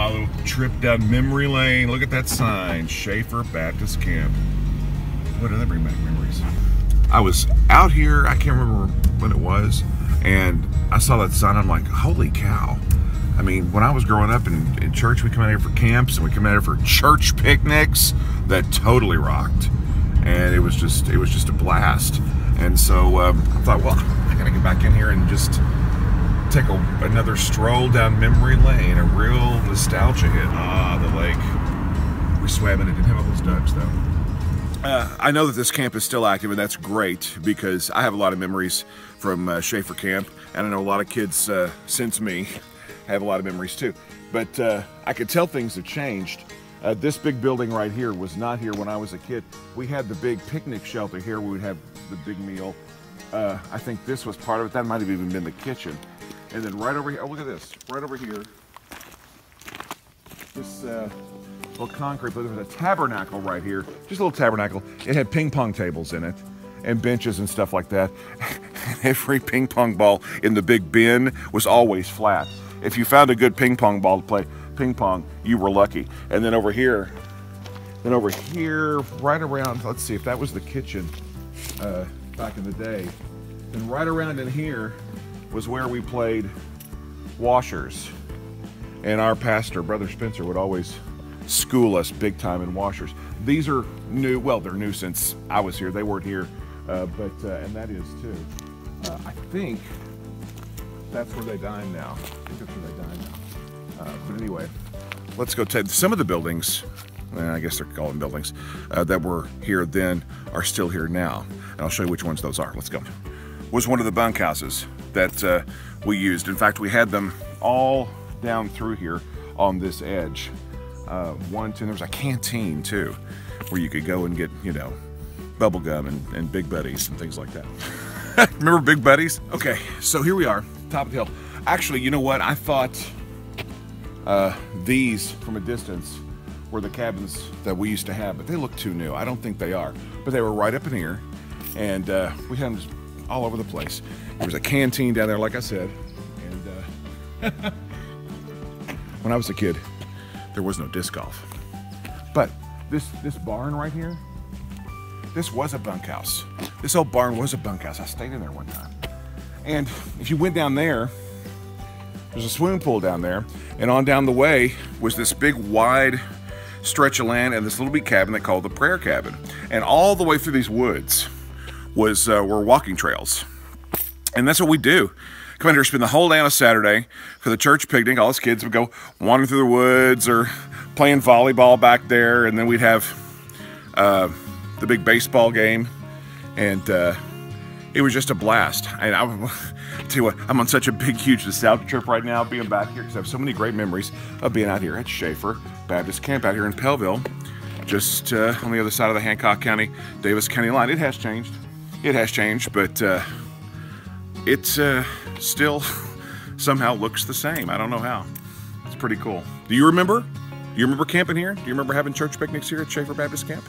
little trip down memory lane. Look at that sign, Schafer Baptist Camp. What did that bring back memories? I was out here, I can't remember when it was, and I saw that sign. I'm like, holy cow. I mean, when I was growing up in church, we come out here for camps and we come out here for church picnics that totally rocked. And it was just a blast. And so I thought, well, I gotta get back in here and just take another stroll down memory lane, a real nostalgia hit. Ah, the lake. We swam in it, didn't have all those ducks though. I know that this camp is still active, and that's great because I have a lot of memories from Schafer Camp, and I know a lot of kids since me have a lot of memories too. But I could tell things have changed. This big building right here was not here when I was a kid. We had the big picnic shelter here. We would have the big meal. I think this was part of it. That might have even been the kitchen. And then right over here, oh, look at this. Right over here, this little concrete, but there was a tabernacle right here. Just a little tabernacle. It had ping pong tables in it and benches and stuff like that. Every ping pong ball in the big bin was always flat. If you found a good ping pong ball to play ping pong, you were lucky. And then over here, right around, let's see if that was the kitchen back in the day. And right around in here was where we played washers. And our pastor, Brother Spencer, would always school us big time in washers. These are new, well, they're new since I was here. They weren't here, and that is too. I think that's where they dine now. I think that's where they dine now. But anyway, let's go take some of the buildings, I guess they're calling buildings, that were here then are still here now. And I'll show you which ones those are. Let's go. Was one of the bunkhouses that we used. In fact, we had them all down through here on this edge. There was a canteen too, where you could go and get, you know, bubble gum and Big Buddies and things like that. Remember Big Buddies? Okay, so here we are, top of the hill. Actually, you know what? I thought these from a distance were the cabins that we used to have, but they look too new. I don't think they are, but they were right up in here, and we had them just all over the place. There was a canteen down there, like I said, and when I was a kid, there was no disc golf. But this barn right here, this was a bunkhouse. This old barn was a bunkhouse. I stayed in there one time. And if you went down there, there's a swimming pool down there, and on down the way was this big wide stretch of land and this little wee cabin they called the prayer cabin. And all the way through these woods were walking trails. And that's what we do. Come in here, spend the whole day on a Saturday for the church picnic. All us kids would go wandering through the woods or playing volleyball back there, and then we'd have the big baseball game, and it was just a blast. And I tell you what, I'm on such a big, huge nostalgia trip right now being back here because I have so many great memories of being out here at Schafer Baptist Camp out here in Pellville, just on the other side of the Hancock County, Davis County line. It has changed. It has changed, but it's still somehow looks the same. I don't know how. It's pretty cool. Do you remember? Do you remember camping here? Do you remember having church picnics here at Schafer Baptist Camp?